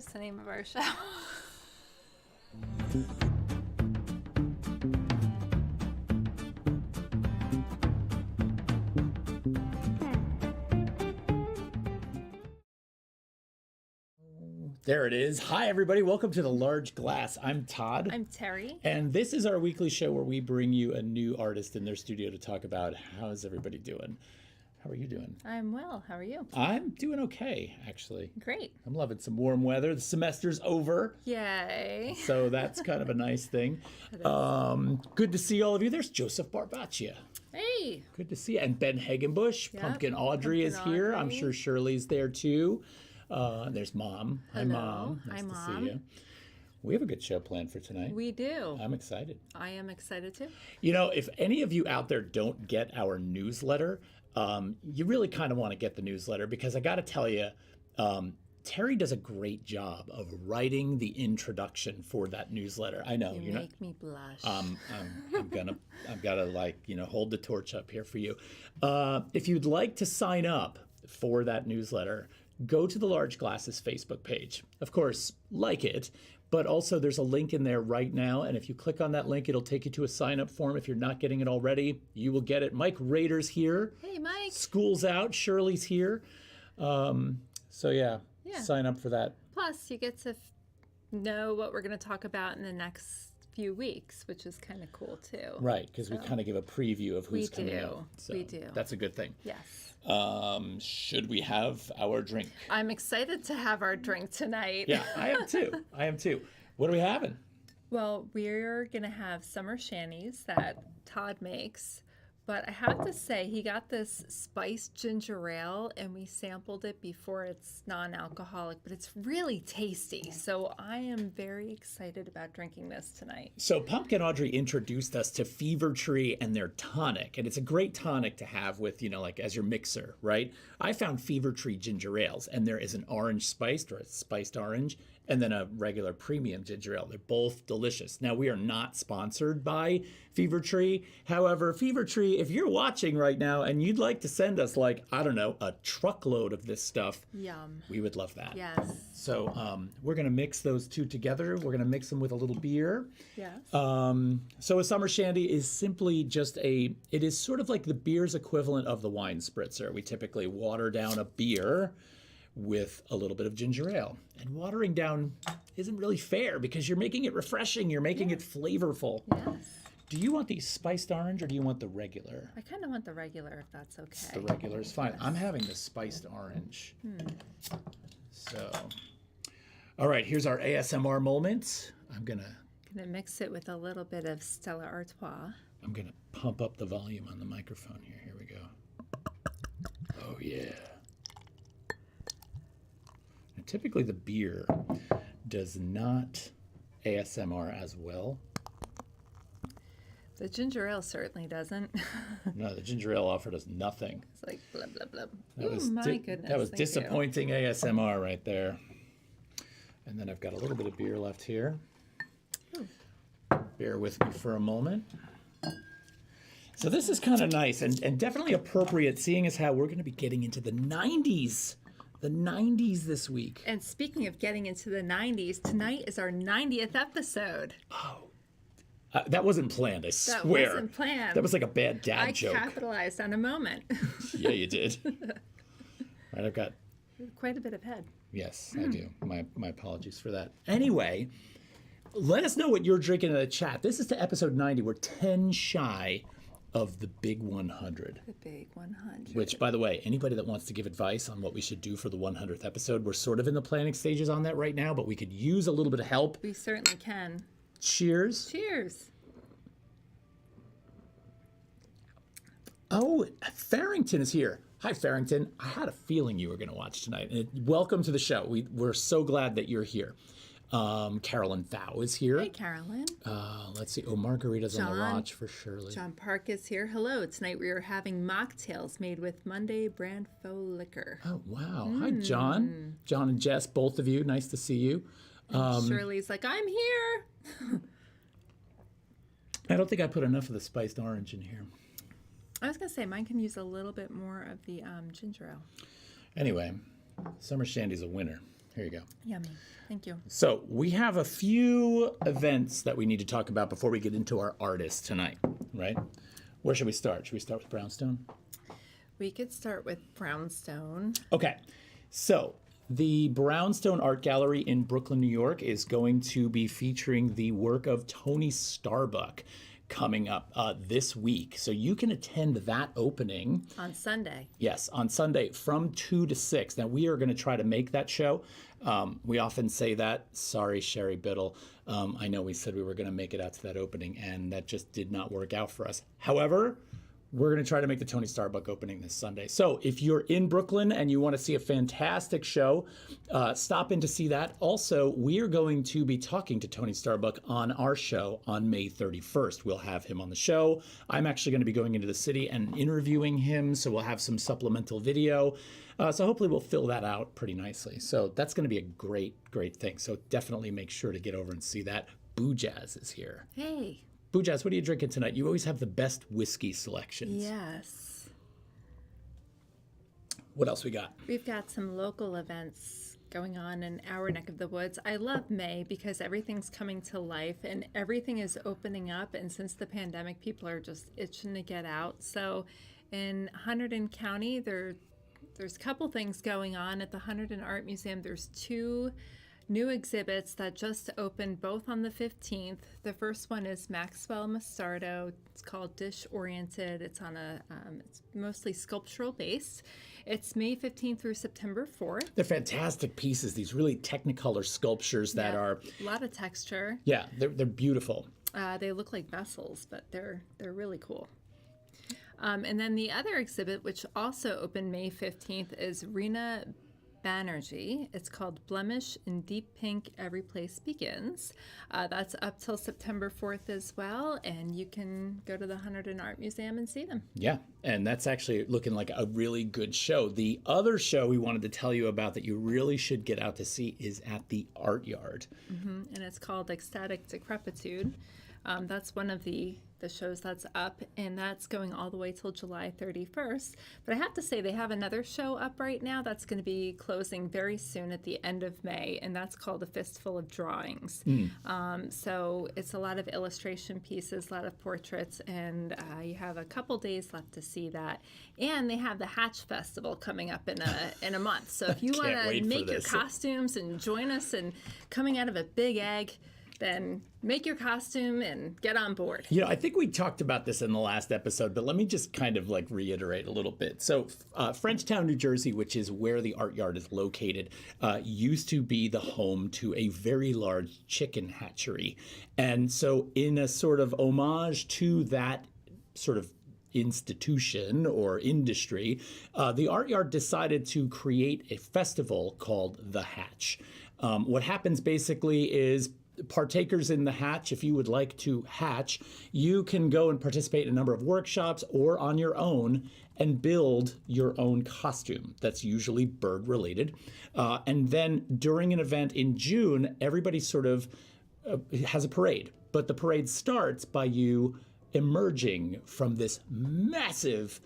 just the name of our show. There it is. Hi, everybody. Welcome to The Large Glass. I'm Todd. I'm Terri. And this is our weekly show where we bring you a new artist in their studio to talk about how's everybody doing. How are you doing? I'm well. How are you? I'm doing okay, actually. Great. I'm loving some warm weather. The semester's over. Yay. So that's kind of a nice thing. Good to see all of you. There's Joseph Barbaccia. Hey. Good to see you. And Ben Hagenbush. Yep. Pumpkin Audrey is here. I'm Audrey. sure Shirley's there too. There's Mom. Hi, Hello. Mom. Nice Hi, to Mom. see you. We have a good show planned for tonight. We do. I'm excited. I am excited too. You know, if any of you out there don't get our newsletter, you really kind of want to get the newsletter because I got to tell you, Terri does a great job of writing the introduction for that newsletter. I know You make me blush. I've got to hold the torch up here for you. If you'd like to sign up for that newsletter, go to the Large Glasses Facebook page. Of course, like it, but also there's a link in there right now. And if you click on that link, it'll take you to a sign-up form. If you're not getting it already, you will get it. Mike Rader's here. Hey, Mike. School's out. Shirley's here. Yeah, sign up for that. Plus, you get to know what we're going to talk about in the next few weeks, which is kind of cool too. Right, because we kind of give a preview of who's coming out. So we do. That's a good thing. Yes. Should we have our drink? I'm excited to have our drink tonight. Yeah, I am too. What are we having? Well, we're going to have summer shandies that Todd makes. But I have to say, he got this spiced ginger ale, and we sampled it before. It's non-alcoholic, but it's really tasty. So I am very excited about drinking this tonight. So Pumpkin Audrey introduced us to Fever Tree and their tonic, and it's a great tonic to have with, as your mixer, right? I found Fever Tree ginger ales, and there is an orange spiced or a spiced orange, and then a regular premium ginger ale. They're both delicious. Now, we are not sponsored by Fever Tree. However, Fever Tree, if you're watching right now and you'd like to send us a truckload of this stuff, Yum. we would love that. Yes. So we're going to mix those two together. We're going to mix them with a little beer. Yes. So a summer shandy is simply it is sort of like the beer's equivalent of the wine spritzer. We typically water down a beer with a little bit of ginger ale. And watering down isn't really fair because you're making it refreshing. You're making it flavorful. Yes. Do you want the spiced orange or do you want the regular? I kind of want the regular, if that's okay. The regular is fine. I'm having the spiced orange. So, all right, here's our ASMR moment. I'm gonna Mix it with a little bit of Stella Artois. I'm gonna pump up the volume on the microphone here. Here we go. Oh yeah. Now, typically the beer does not ASMR as well. The ginger ale certainly doesn't. No, the ginger ale offered us nothing. It's like blah, blah, blah. My goodness. That was thank you. disappointing ASMR right there. And then I've got a little bit of beer left here. Ooh. Bear with me for a moment. So this is kind of nice and definitely appropriate, seeing as how we're going to be getting into the 90s. The 90s this week. And speaking of getting into the 90s, tonight is our 90th episode. Oh. That wasn't planned, I swear. That wasn't planned. That was like a bad dad joke. I capitalized on a moment. Yeah, you did. Right, I've got... Quite a bit of head. Yes, I do. My apologies for that. Anyway, let us know what you're drinking in the chat. This is to episode 90. We're 10 shy of the big 100. The big 100. Which, by the way, anybody that wants to give advice on what we should do for the 100th episode, we're sort of in the planning stages on that right now, but we could use a little bit of help. We certainly can. Cheers. Cheers. Oh, Farrington is here. Hi, Farrington. I had a feeling you were going to watch tonight. And welcome to the show. We're so glad that you're here. Carolyn Thau is here. Hey, Carolyn. Let's see. Oh, Margarita's on the watch for Shirley. John Park is here. Hello. Tonight we are having mocktails made with Monday brand faux liquor. Oh, wow. Hi, John. John and Jess, both of you. Nice to see you. Shirley's like, I'm here. I don't think I put enough of the spiced orange in here. I was going to say, mine can use a little bit more of the ginger ale. Anyway, Summer Shandy's a winner. Here you go. Yummy. Thank you. So we have a few events that we need to talk about before we get into our artist tonight, right? Where should we start? Should we start with Brownstone? We could start with Brownstone. Okay. So the Brownstone Art Gallery in Brooklyn, New York is going to be featuring the work of Tony Starbuck coming up this week. So you can attend that opening. On Sunday. Yes, on Sunday from 2 to 6. Now, we are going to try to make that show. We often say that. Sorry, Sherry Biddle. I know we said we were going to make it out to that opening, and that just did not work out for us. However, we're going to try to make the Tony Starbuck opening this Sunday. So if you're in Brooklyn and you want to see a fantastic show, stop in to see that. Also, we are going to be talking to Tony Starbuck on our show on May 31st. We'll have him on the show. I'm actually going to be going into the city and interviewing him, so we'll have some supplemental video. So hopefully we'll fill that out pretty nicely. So that's going to be a great, great thing. So definitely make sure to get over and see that. Boo Jazz is here. Hey. Boo Jazz, what are you drinking tonight? You always have the best whiskey selections. Yes. What else we got? We've got some local events going on in our neck of the woods. I love May because everything's coming to life and everything is opening up. And since the pandemic, people are just itching to get out. So in Hunterdon County, there's a couple things going on. At the Hunterdon Art Museum, there's 2 new exhibits that just opened, both on the 15th. The first one is Maxwell Mastardo. It's called Dish Oriented. It's on it's mostly sculptural based. It's May 15th through September 4th. They're fantastic pieces, these really technicolor sculptures that are... A lot of texture. Yeah, they're beautiful. They look like vessels, but they're really cool. And then the other exhibit, which also opened May 15th, is Rena Banerjee. It's called Blemish in Deep Pink, Every Place Begins. That's up till September 4th as well, and you can go to the Hunterdon Art Museum and see them. Yeah, and that's actually looking like a really good show. The other show we wanted to tell you about that you really should get out to see is at the Art Yard. And it's called Ecstatic Decrepitude. That's one of the shows that's up, and that's going all the way till July 31st. But I have to say, they have another show up right now that's going to be closing very soon at the end of May, and that's called A Fistful of Drawings. So it's a lot of illustration pieces, a lot of portraits, and you have a couple days left to see that. And they have the Hatch Festival coming up in a month. So if you want to make your costumes and join us in coming out of a big egg, then make your costume and get on board. You know, I think we talked about this in the last episode, but let me just kind of like reiterate a little bit. So Frenchtown, New Jersey, which is where the Art Yard is located, used to be the home to a very large chicken hatchery. And so in a sort of homage to that sort of institution or industry, the Art Yard decided to create a festival called The Hatch. What happens basically is partakers in the Hatch, if you would like to hatch, you can go and participate in a number of workshops or on your own and build your own costume. That's usually bird related. And then during an event in June, everybody sort of has a parade. But the parade starts by you emerging from this massive,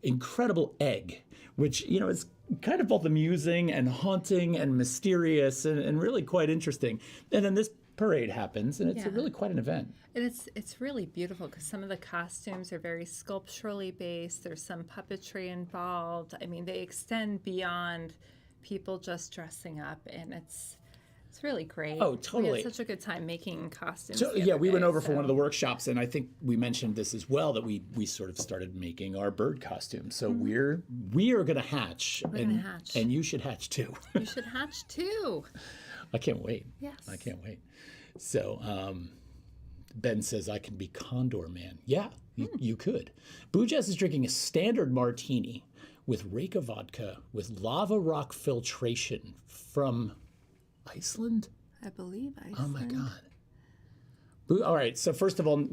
incredible egg, which, you know, is kind of both amusing and haunting and mysterious and really quite interesting. And then this parade happens, and it's really quite an event. And it's really beautiful because some of the costumes are very sculpturally based. There's some puppetry involved. I mean, they extend beyond people just dressing up, and it's really great. Oh, totally. We had such a good time making costumes. So, yeah, we went over for one of the workshops, and I think we mentioned this as well, that we sort of started making our bird costumes. So we are going to hatch. And you should hatch too. You should hatch too. I can't wait. Yes. I can't wait. So Ben says I can be Condor Man. Yeah, you could. Boo Jazz is drinking a standard martini with Reka vodka with lava rock filtration from Iceland? I believe Iceland. Oh my God. All right, so first of all,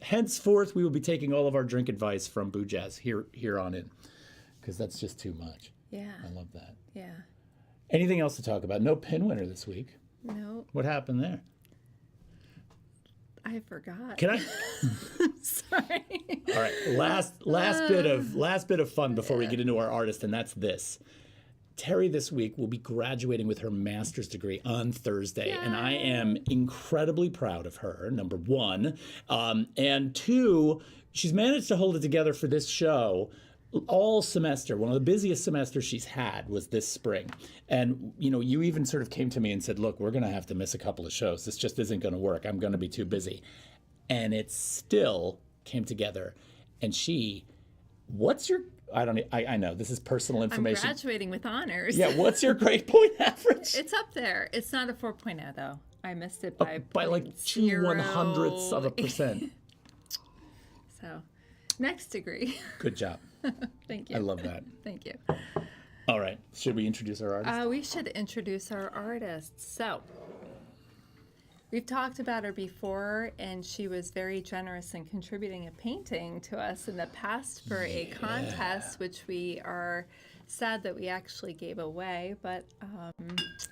henceforth we will be taking all of our drink advice from Boo Jazz here on in, because that's just too much. Yeah. I love that. Yeah. Anything else to talk about? No pin winner this week. No. What happened there? I forgot. Can I? Sorry. All right. Last bit of fun before we get into our artist, and that's this. Terri this week will be graduating with her master's degree on Thursday, and I am incredibly proud of her, number one. And two, she's managed to hold it together for this show all semester. One of the busiest semesters she's had was this spring. And, you even sort of came to me and said, look, we're going to have to miss a couple of shows. This just isn't going to work. I'm going to be too busy. And it still came together. And I know this is personal information. I'm graduating with honors. Yeah, what's your grade point average? It's up there. It's not a 4.0 though. I missed it by like 2/100ths of a percent. So, next degree. Good job. Thank you. I love that. Thank you. All right. Should we introduce our artist? We should introduce our artist. So, we've talked about her before, and she was very generous in contributing a painting to us in the past for a contest, which we are sad that we actually gave away, but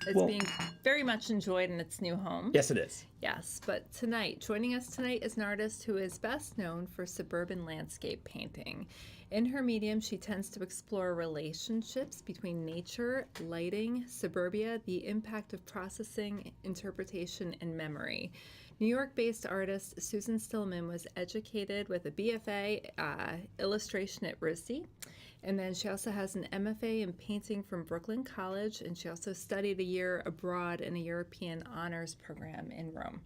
it's being very much enjoyed in its new home. Yes, it is. Yes, but joining us tonight is an artist who is best known for suburban landscape painting. In her medium, she tends to explore relationships between nature, lighting, suburbia, the impact of processing, interpretation, and memory. New York-based artist Susan Stillman was educated with a BFA illustration at RISD, and then she also has an MFA in painting from Brooklyn College, and she also studied a year abroad in a European honors program in Rome.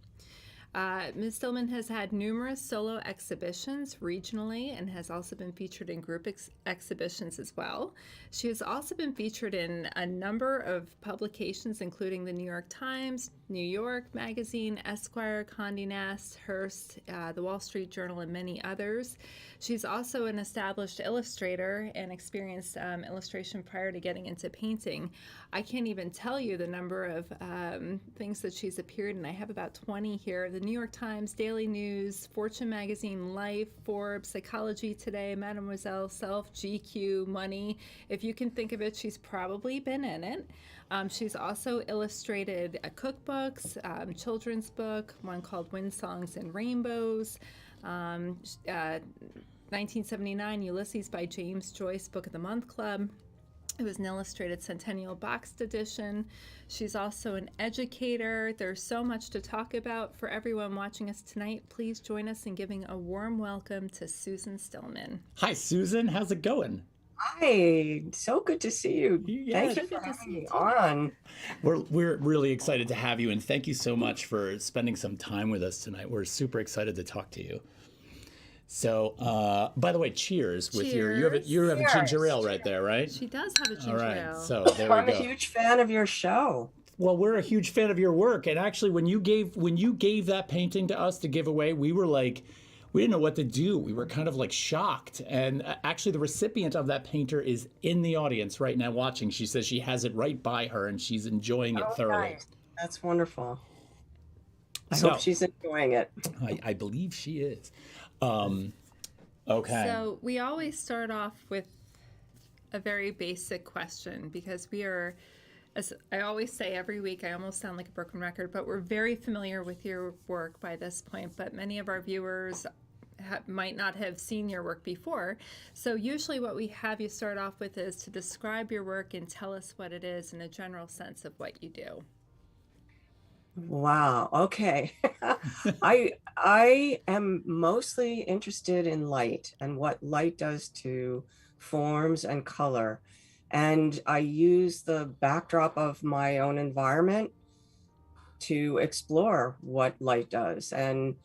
Ms. Stillman has had numerous solo exhibitions regionally and has also been featured in group exhibitions as well. She has also been featured in a number of publications, including the New York Times, New York Magazine, Esquire, Condé Nast, Hearst, the Wall Street Journal, and many others. She's also an established illustrator and experienced illustration prior to getting into painting. I can't even tell you the number of things that she's appeared in. I have about 20 here. The New York Times, Daily News, Fortune Magazine, Life, Forbes, Psychology Today, Mademoiselle, Self, GQ, Money. If you can think of it, she's probably been in it. She's also illustrated cookbooks, children's book, one called Wind Songs and Rainbows, 1979 Ulysses by James Joyce Book of the Month Club. It was an illustrated centennial boxed edition. She's also an educator. There's so much to talk about for everyone watching us tonight. Please join us in giving a warm welcome to Susan Stillman. Hi, Susan. How's it going? Hi, so good to see you. Yeah, Thank you for having me on. We're really excited to have you, and thank you so much for spending some time with us tonight. We're super excited to talk to you. So, by the way, cheers with you have a ginger ale right there, right? She does have a ginger ale. So there we go. I'm a huge fan of your show. Well, we're a huge fan of your work, and actually, when you gave that painting to us to give away, we didn't know what to do. We were kind of like shocked. And actually, the recipient of that painter is in the audience right now watching. She says she has it right by her and she's enjoying it thoroughly. Nice. That's wonderful. I hope she's enjoying it. I believe she is. Okay. So we always start off with a very basic question because we are, as I always say every week, I almost sound like a broken record, but we're very familiar with your work by this point, but many of our viewers might not have seen your work before. So usually what we have you start off with is to describe your work and tell us what it is in a general sense of what you do. Wow. Okay. I am mostly interested in light and what light does to forms and color. And I use the backdrop of my own environment to explore what light does. And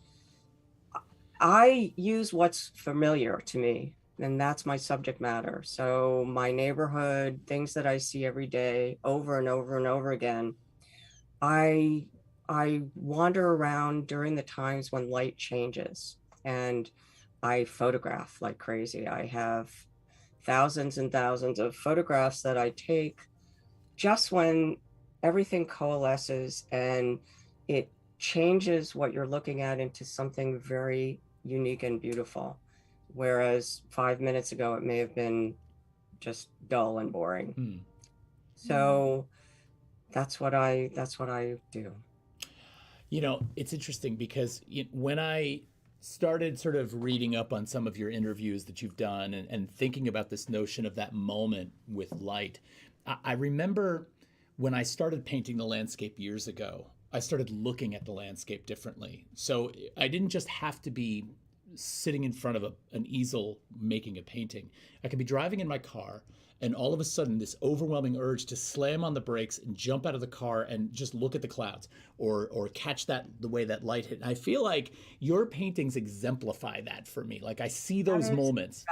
I use what's familiar to me, and that's my subject matter. So my neighborhood, things that I see every day over and over and over again. I wander around during the times when light changes, and I photograph like crazy. I have thousands and thousands of photographs that I take just when everything coalesces and it changes what you're looking at into something very unique and beautiful. Whereas 5 minutes ago, it may have been just dull and boring. So that's what I do. You know, it's interesting because when I started sort of reading up on some of your interviews that you've done and thinking about this notion of that moment with light, I remember when I started painting the landscape years ago, I started looking at the landscape differently. So I didn't just have to be sitting in front of an easel making a painting. I could be driving in my car, and all of a sudden this overwhelming urge to slam on the brakes and jump out of the car and just look at the clouds, or catch that the way that light hit. And I feel like your paintings exemplify that for me. Like I see those moments.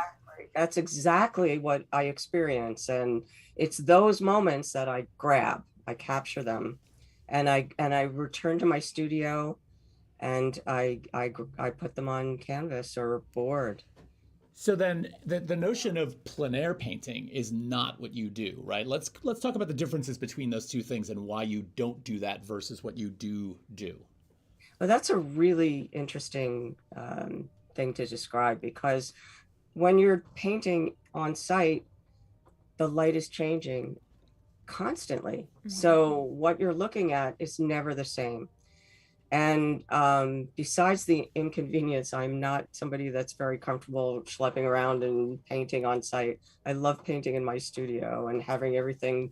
That's exactly what I experience. And it's those moments that I grab, I capture them, and I return to my studio, and I put them on canvas or board. So then the notion of plein air painting is not what you do, right? Let's talk about the differences between those two things and why you don't do that versus what you do do. Well, that's a really interesting thing to describe, because when you're painting on site, the light is changing constantly. So what you're looking at is never the same. And besides the inconvenience, I'm not somebody that's very comfortable schlepping around and painting on site. I love painting in my studio and having everything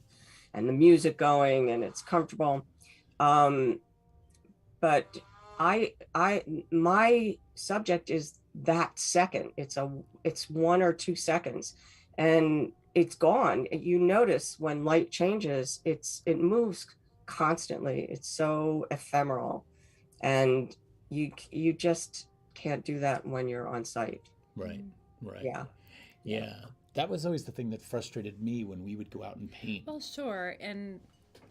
and the music going, and it's comfortable. Um, but my subject is that second. It's 1 or 2 seconds, and it's gone. You notice when light changes, it moves constantly. It's so ephemeral, and you just can't do that when you're on site. Right, right. Yeah. Yeah. That was always the thing that frustrated me when we would go out and paint. Well, sure. And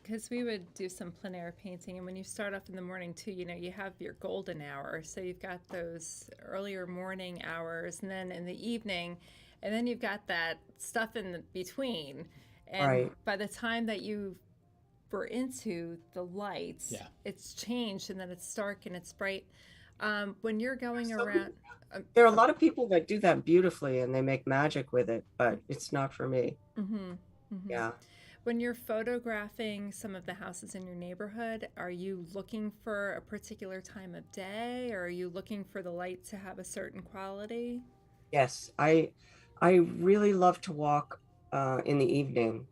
because we would do some plein air painting, and when you start off in the morning too, you have your golden hour. So you've got those earlier morning hours, and then in the evening, and then you've got that stuff in the between. And Right. by the time that you were into the lights, Yeah. it's changed, and then it's dark and it's bright. When you're going around, There are a lot of people that do that beautifully, and they make magic with it, but it's not for me. Yeah. when you're photographing some of the houses in your neighborhood, are you looking for a particular time of day, or are you looking for the light to have a certain quality? Yes, I really love to walk in the evening.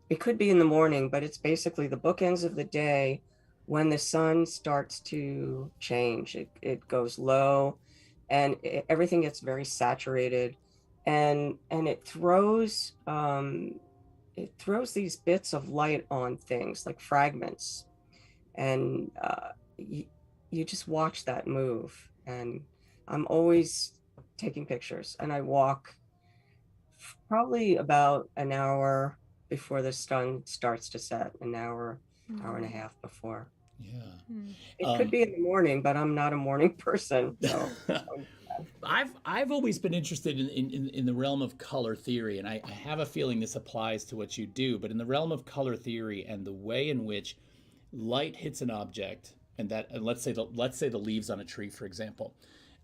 It could be in the morning, but it's basically the bookends of the day when the sun starts to change. It goes low, and everything gets very saturated, and it throws these bits of light on things like fragments, and you just watch that move. And I'm always taking pictures, and I walk probably about an hour before the sun starts to set, an hour, hour and a half before. Yeah. It could be in the morning, but I'm not a morning person. So I've always been interested in the realm of color theory, and I have a feeling this applies to what you do, but in the realm of color theory and the way in which light hits an object, and let's say the leaves on a tree, for example,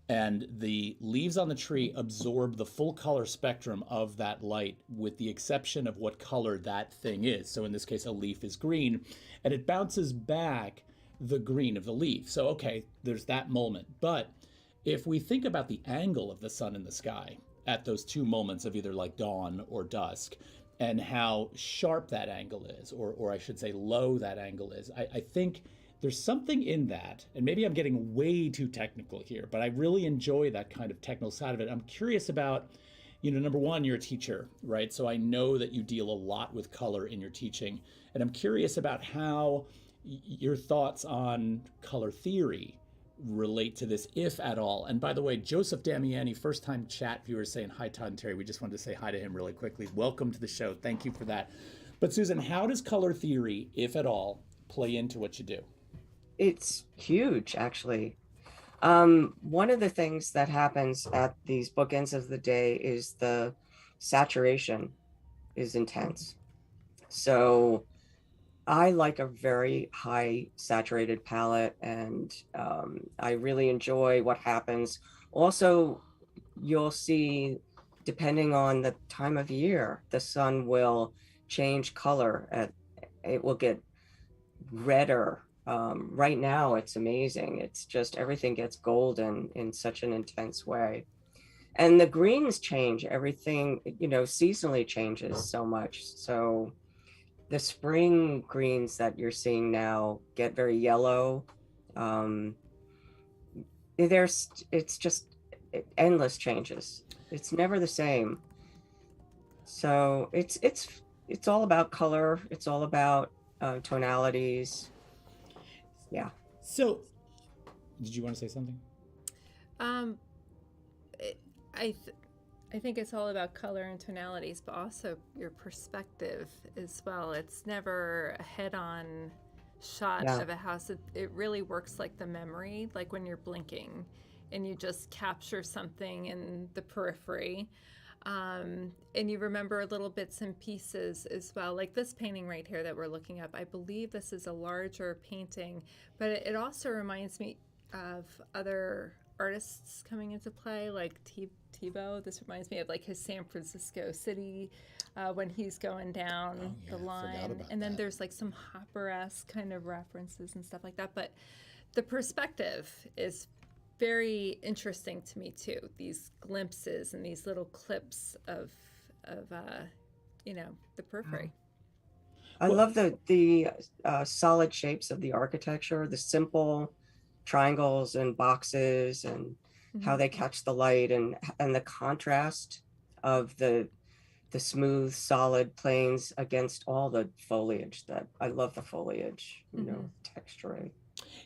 and the leaves on the tree absorb the full color spectrum of that light with the exception of what color that thing is. So in this case, a leaf is green, and it bounces back the green of the leaf. So okay, there's that moment. But if we think about the angle of the sun in the sky at those two moments of either like dawn or dusk, and how sharp that angle is, or I should say low that angle is, I think there's something in that, and maybe I'm getting way too technical here, but I really enjoy that kind of technical side of it. I'm curious about, number one, you're a teacher, right? So I know that you deal a lot with color in your teaching, and I'm curious about how your thoughts on color theory relate to this, if at all. And by the way, Joseph Damiani, first time chat viewers saying hi, Todd and Terri. We just wanted to say hi to him really quickly. Welcome to the show. Thank you for that. But Susan, how does color theory, if at all, play into what you do? it's huge, actually. One of the things that happens at these bookends of the day is the saturation is intense. So I like a very high saturated palette, and I really enjoy what happens. Also, you'll see, depending on the time of year, the sun will change color. It will get redder. Right now, it's amazing. It's just everything gets golden in such an intense way. And the greens change, everything, seasonally changes so much. So the spring greens that you're seeing now get very yellow. It's just endless changes. It's never the same. So it's all about color. It's all about tonalities. Yeah. So, did you want to say something? Um, it, I th- I think it's all about color and tonalities, but also your perspective as well. It's never a head-on shot Yeah. of a house. It really works like the memory, like when you're blinking and you just capture something in the periphery. And you remember little bits and pieces as well. Like this painting right here that we're looking up, I believe this is a larger painting, but it also reminds me of other artists coming into play, like Tebow. This reminds me of like his San Francisco City when he's going down the line. And then there's like some Hopper-esque kind of references and stuff like that. But the perspective is very interesting to me too. These glimpses and these little clips of the periphery. I love the solid shapes of the architecture, the simple triangles and boxes, and how they catch the light, and the contrast of the smooth, solid planes against all the foliage. That I love the foliage, texturing.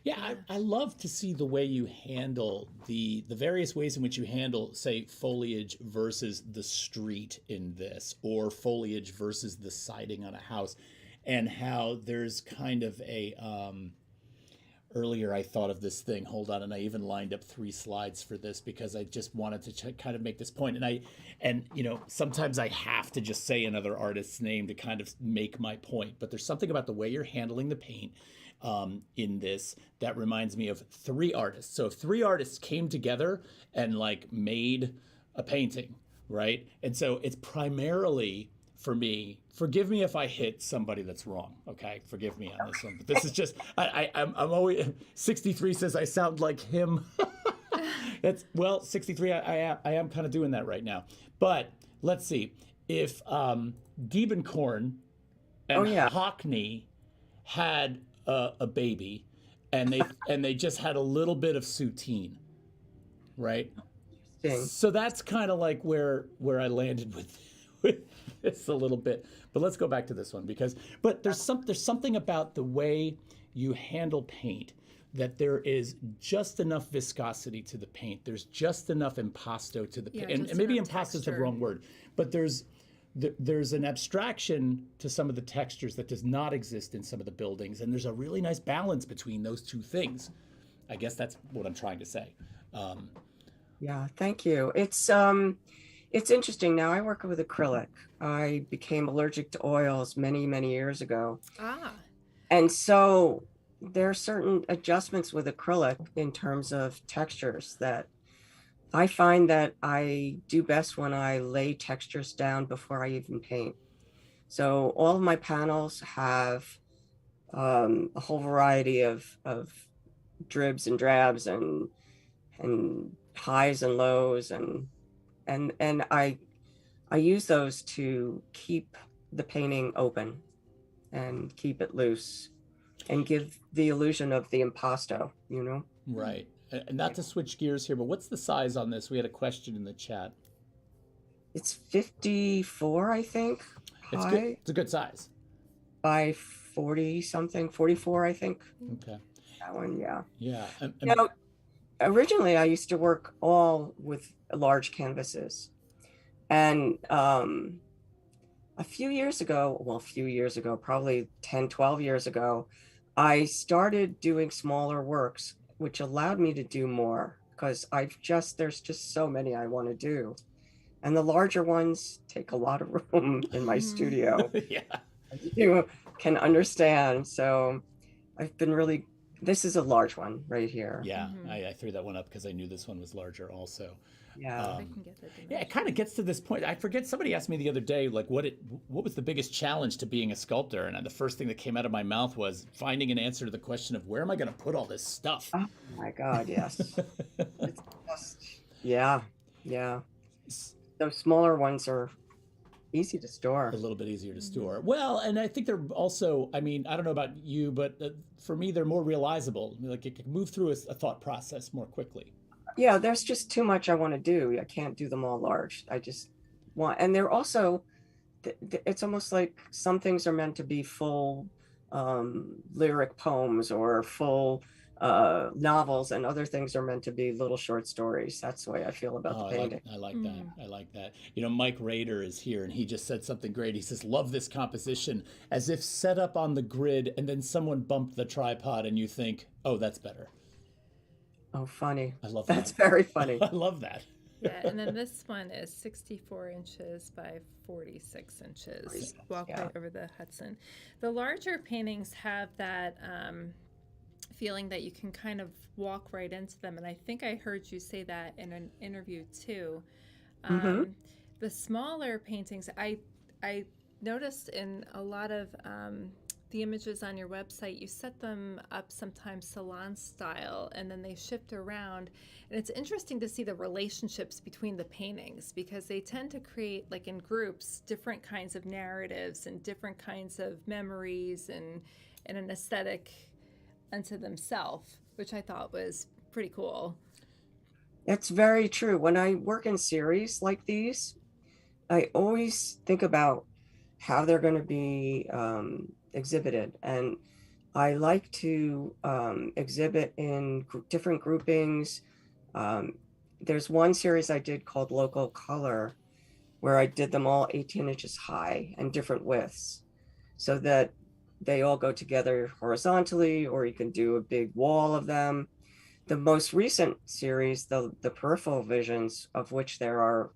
Yeah, I love to see the way you handle the various ways in which you handle, say, foliage versus the street in this, or foliage versus the siding on a house, and how there's kind of a earlier I thought of this thing. Hold on, and I even lined up 3 slides for this because I just wanted to kind of make this point. And sometimes I have to just say another artist's name to kind of make my point. But there's something about the way you're handling the paint in this that reminds me of 3 artists. So if 3 artists came together and like made a painting, right? And so it's primarily, for me, forgive me if I hit somebody that's wrong, okay? Forgive me on this one. But this is just, I'm always, 63 says I sound like him. 63, I am kind of doing that right now. But let's see, if Diebenkorn and Hockney had a baby, and they just had a little bit of soutine, right? So that's kind of like where I landed with this a little bit. But let's go back to this one but there's something about the way you handle paint, that there is just enough viscosity to the paint. There's just enough impasto to the paint. And maybe impasto is the wrong word, but there's an abstraction to some of the textures that does not exist in some of the buildings. And there's a really nice balance between those 2 things. I guess that's what I'm trying to say. Yeah, thank you. It's interesting. Now I work with acrylic. I became allergic to oils many, many years ago. And so there are certain adjustments with acrylic in terms of textures that I find that I do best when I lay textures down before I even paint. So all of my panels have a whole variety of dribs and drabs and highs and lows, and I use those to keep the painting open and keep it loose and give the illusion of the impasto, Right. And not to switch gears here, but what's the size on this? We had a question in the chat. It's 54, I think. It's good. It's a good size. By 40 something, 44, I think. Okay. That one, yeah. Yeah. Originally I used to work all with large canvases. And a few years ago, probably 10, 12 years ago, I started doing smaller works, which allowed me to do more, because there's just so many I want to do. And the larger ones take a lot of room in my studio. Yeah. You can understand. So this is a large one right here. Yeah, I threw that one up because I knew this one was larger also. Yeah. It kind of gets to this point. I forget, somebody asked me the other day, like, what was the biggest challenge to being a sculptor? And the first thing that came out of my mouth was finding an answer to the question of, where am I going to put all this stuff? Oh my God, yes. It's just, yeah. Those smaller ones are easy to a store. little bit easier to Mhm. store. Well, and I think they're also, I mean, I don't know about you, but for me, they're more realizable. Like it can move through a thought process more quickly. Yeah, there's just too much I want to do. I can't do them all large. I just want, and they're also, it's almost like some things are meant to be full lyric poems or full novels, and other things are meant to be little short stories. That's the way I feel about the Oh, painting. I like that. Mm. I like that. You know, Mike Rader is here and he just said something great. He says, "Love this composition as if set up on the grid and then someone bumped the tripod and you think, "Oh, that's better." Oh, funny. I love That's that. very funny. I love that. Yeah, and then this one is 64 inches by 46 inches. 46, Walk yeah. right over the Hudson. The larger paintings have that feeling that you can kind of walk right into them, and I think I heard you say that in an interview too. Mm-hmm. Um, the smaller paintings, I noticed in a lot of the images on your website, you set them up sometimes salon style, and then they shift around. And it's interesting to see the relationships between the paintings because they tend to create, like in groups, different kinds of narratives and different kinds of memories and an aesthetic unto themselves, which I thought was pretty cool. It's very true. When I work in series like these, I always think about how they're going to be exhibited. And I like to exhibit in different groupings. Um, there's one series I did called Local Color, where I did them all 18 inches high and different widths so that they all go together horizontally, or you can do a big wall of them. The most recent series, the peripheral visions, of which there are,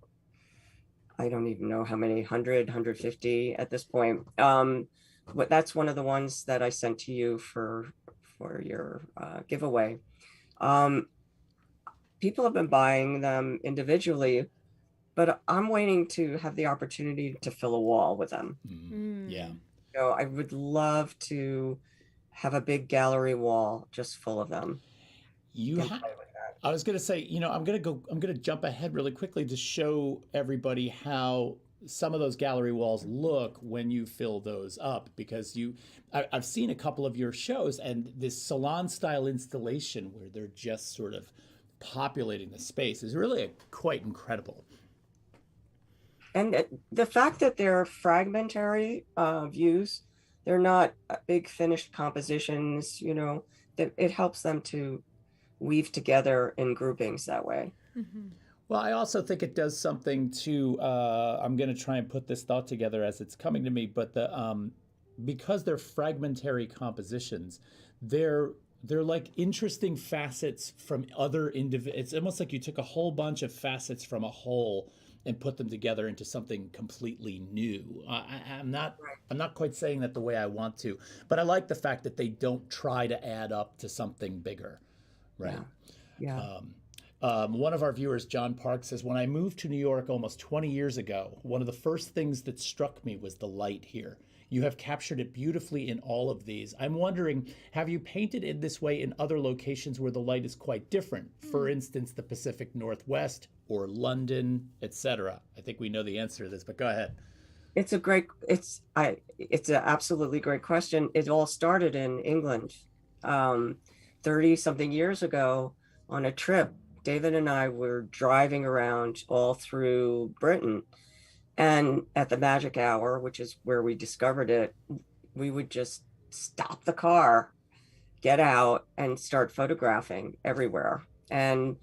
I don't even know how many, 100, 150 at this point. But that's one of the ones that I sent to you for your giveaway. Um, People have been buying them individually, but I'm waiting to have the opportunity to fill a wall with them. Yeah. Mm. You know, I would love to have a big gallery wall just full of them You and have. play with that. I was going to say, you know, I'm going to jump ahead really quickly to show everybody how some of those gallery walls look when you fill those up because I've seen a couple of your shows and this salon style installation where they're just sort of populating the space is really quite incredible. And the fact that they're fragmentary views, they're not big finished compositions, you know, that it helps them to weave together in groupings that way. Mm-hmm. Well, I also think it does something to. I'm going to try and put this thought together as it's coming to me, but because they're fragmentary compositions, they're they're like interesting facets from other individual. It's almost like you took a whole bunch of facets from a whole and put them together into something completely new. I'm not quite saying that the way I want to, but I like the fact that they don't try to add up to something bigger, right? Yeah. Yeah. One of our viewers, John Park, says, when I moved to New York almost 20 years ago, one of the first things that struck me was the light here. You have captured it beautifully in all of these. I'm wondering, have you painted in this way in other locations where the light is quite different? For instance, the Pacific Northwest or London, etc. I think we know the answer to this, but go ahead. It's an absolutely great question. It all started in England, 30 something years ago on a trip. David and I were driving around all through Britain, and at the magic hour, which is where we discovered it, we would just stop the car, get out, and start photographing everywhere. And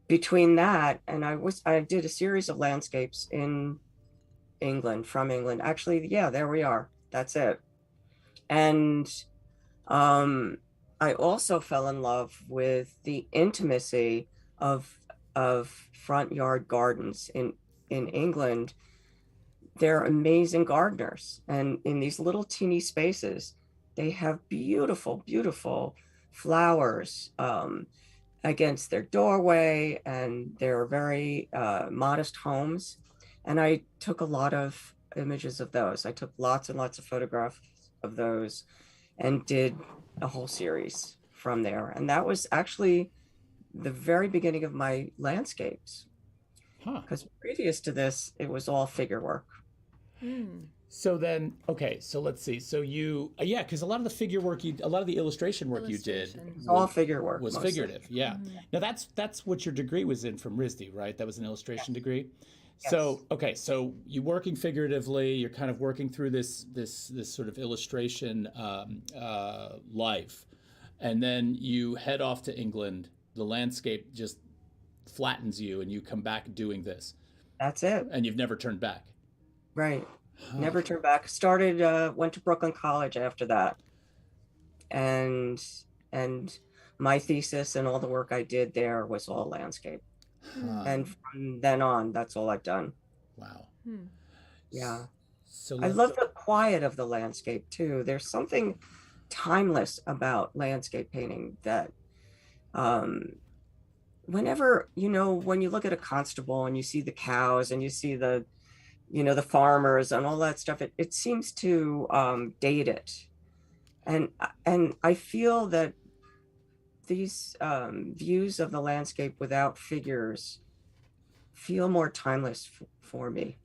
between that, and I did a series of landscapes in England, from England. Actually, yeah, there we are. That's it. And um, I also fell in love with the intimacy of front yard gardens in England. They're amazing gardeners, and in these little teeny spaces, they have beautiful, beautiful flowers against their doorway, and they're very modest homes. And I took a lot of images of those. I took lots and lots of photographs of those and did a whole series from there. And that was actually the very beginning of my landscapes, Huh. because previous to this, it was all figure work. Mm. So then, okay, so let's see. So you, yeah, because a lot of the figure work a lot of the illustration work you did Illustration. It's all figure work was mostly. figurative. Yeah. Mhm. Now that's what your degree was in from RISD, right? That was an illustration Yes. degree. Yes. So okay, so you working figuratively, you're kind of working through this sort of illustration life, and then you head off to England. The landscape just flattens you, and you come back doing this, That's it. and you've never turned back. Right. Huh. Never turned back. Started, went to Brooklyn College after that. And my thesis and all the work I did there was all landscape. Huh. And from then on, that's all I've done. Wow. Hmm. Yeah. So I love the quiet of the landscape too. There's something timeless about landscape painting that whenever, when you look at a constable and you see the cows and you see the farmers and all that stuff, it seems to date it. And I feel that these views of the landscape without figures feel more timeless for me.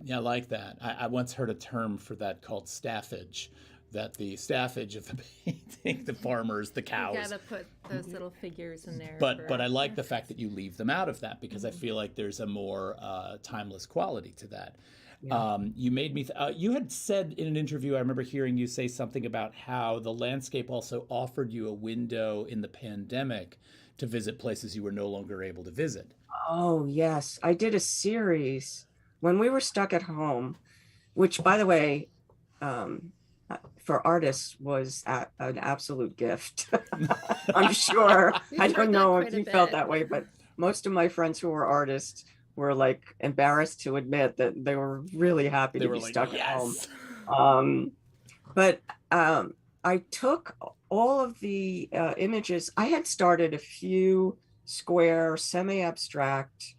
Yeah, I like that. I once heard a term for that called staffage, that the staffage of the painting, the farmers, the cows. You gotta put those little figures in there. But I like the fact that you leave them out of that, because I feel like there's a more timeless quality to that. Yeah. You made me. You had said in an interview, I remember hearing you say something about how the landscape also offered you a window in the pandemic to visit places you were no longer able to visit. Oh, yes. I did a series when we were stuck at home, which, by the way, for artists was an absolute gift. I'm sure. I don't know if you felt that way, but most of my friends who were artists were like embarrassed to admit that they were really happy to be stuck at home. But I took all of the images. I had started a few square, semi-abstract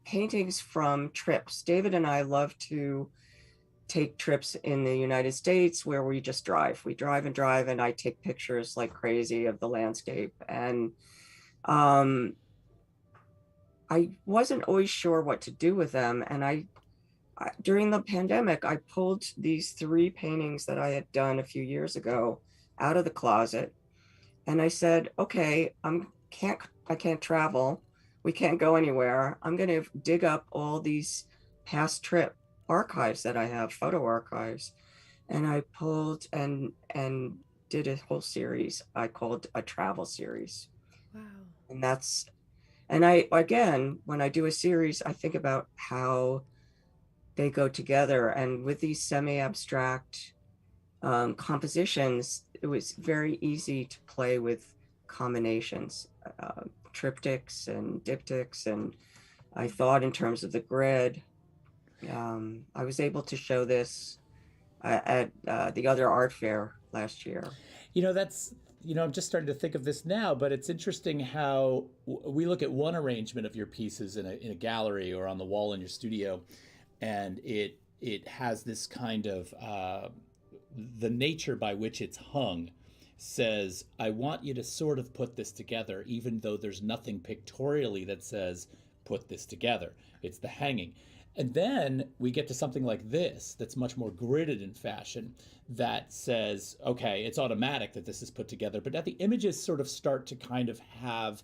paintings from trips. David and I love to take trips in the United States where we just drive. We drive and drive, and I take pictures like crazy of the landscape. And I wasn't always sure what to do with them. And during the pandemic, I pulled these 3 paintings that I had done a few years ago out of the closet. And I said, okay, I can't travel. We can't go anywhere. I'm going to dig up all these past trip archives that I have, photo archives. And I pulled and did a whole series I called a travel series. Wow. And again, when I do a series, I think about how they go together. And with these semi-abstract compositions, it was very easy to play with combinations, triptychs and diptychs. And I thought in terms of the grid. I was able to show this at the other art fair last year. I'm just starting to think of this now, but it's interesting how we look at one arrangement of your pieces in a gallery or on the wall in your studio, and it has this kind of the nature by which it's hung says, I want you to sort of put this together, even though there's nothing pictorially that says put this together. It's the hanging. And then we get to something like this that's much more gridded in fashion that says, okay, it's automatic that this is put together, but that the images sort of start to kind of have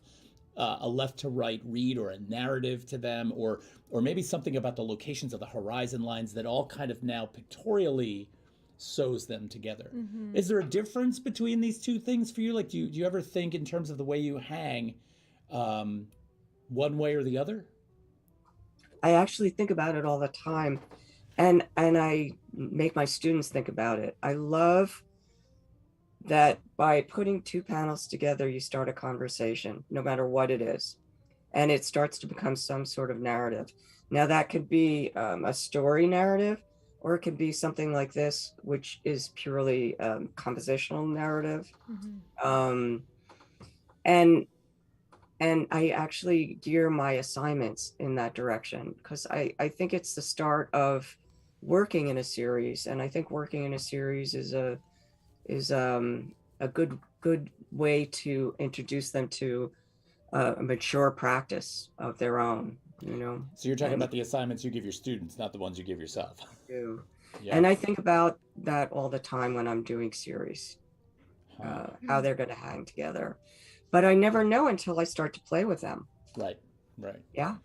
a left to right read or a narrative to them, or maybe something about the locations of the horizon lines that all kind of now pictorially sews them together. Mm-hmm. Is there a difference between these two things for you? Like, do you ever think in terms of the way you hang one way or the other? I actually think about it all the time, and I make my students think about it. I love that by putting 2 panels together, you start a conversation, no matter what it is, and it starts to become some sort of narrative. Now that could be a story narrative, or it could be something like this, which is purely compositional narrative. Mm-hmm. And I actually gear my assignments in that direction, because I think it's the start of working in a series. And I think working in a series is a good way to introduce them to a mature practice of their own. you know. So you're talking And about the assignments you give your students, not the ones you give yourself. do. Yeah. And I think about that all the time when I'm doing series, Huh. how they're going to hang together. But I never know until I start to play with them. Right. Right. Yeah.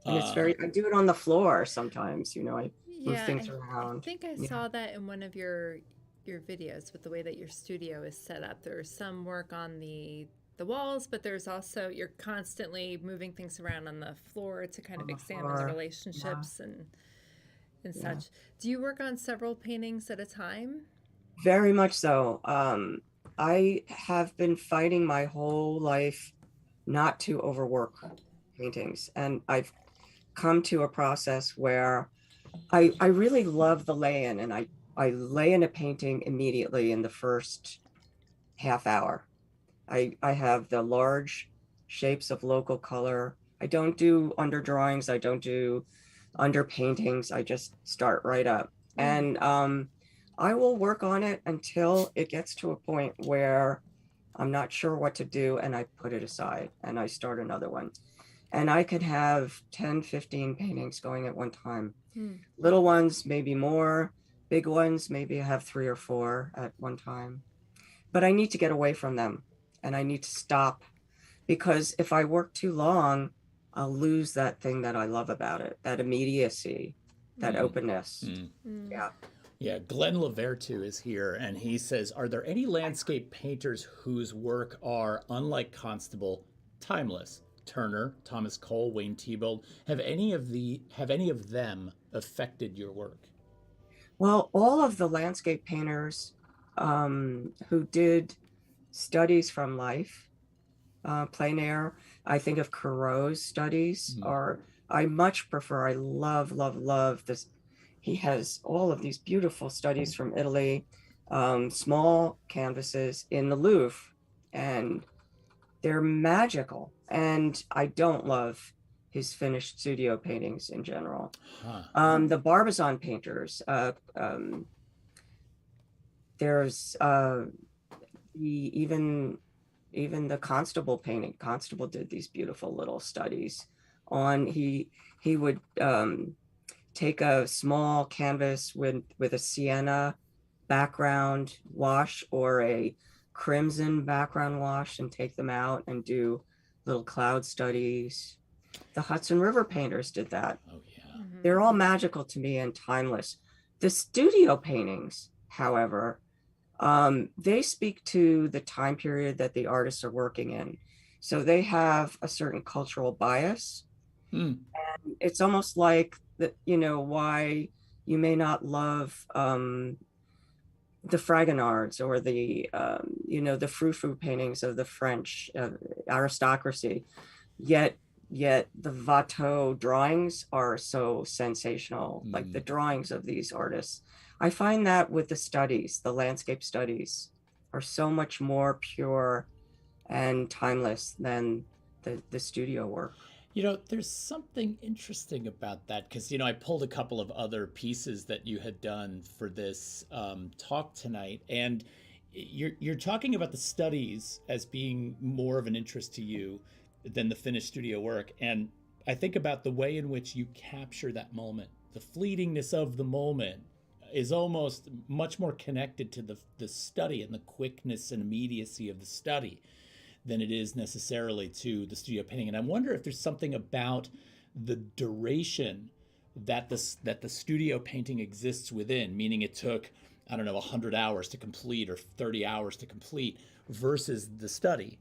And it's Uh, very, I do it on the floor sometimes, you know, I move Yeah, things I around. think I Yeah. saw that in one of your videos with the way that your studio is set up. There's some work on the walls, but there's also you're constantly moving things around on the floor to kind On of the examine the floor. Yeah. relationships and Yeah. such. Do you work on several paintings at a time? Very much so. I have been fighting my whole life not to overwork paintings. And I've come to a process where I really love the lay-in, and I lay in a painting immediately in the first half hour. I have the large shapes of local color. I don't do under drawings. I don't do under paintings. I just start right up. Mm. And I will work on it until it gets to a point where I'm not sure what to do, and I put it aside and I start another one. And I could have 10, 15 paintings going at one time. Mm. Little ones, maybe more. Big ones, maybe I have 3 or 4 at one time. But I need to get away from them, and I need to stop, because if I work too long, I'll lose that thing that I love about it, that immediacy, that openness. Mm. Yeah. yeah. Glenn Lavertu is here, and he says, "Are there any landscape painters whose work are, unlike Constable, timeless? Turner, Thomas Cole, Wayne Thibault. Have any of them affected your work?" Well, all of the landscape painters who did studies from life, plein air, I think of Corot's studies, or I much prefer, I love, love, love this. He has all of these beautiful studies from Italy, small canvases in the Louvre, and they're magical. And I don't love his finished studio paintings in general. Huh. The Barbizon painters, there's even the Constable painting. Constable did these beautiful little studies on, he would take a small canvas with a sienna background wash or a crimson background wash and take them out and do little cloud studies. The Hudson River painters did that. Oh yeah. They're all magical to me and timeless. The studio paintings, however, they speak to the time period that the artists are working in. So they have a certain cultural bias. Mm. And it's almost like that, you know, why you may not love the Fragonards or the, you know, the frou-frou paintings of the French aristocracy, yet the Watteau drawings are so sensational, like the drawings of these artists. I find that with the studies, the landscape studies are so much more pure and timeless than the studio work. You know, there's something interesting about that because, you know, I pulled a couple of other pieces that you had done for this talk tonight, and you're talking about the studies as being more of an interest to you than the finished studio work. And I think about the way in which you capture that moment, the fleetingness of the moment is almost much more connected to the study and the quickness and immediacy of the study than it is necessarily to the studio painting. And I wonder if there's something about the duration that the studio painting exists within, meaning it took, I don't know, 100 hours to complete or 30 hours to complete versus the study.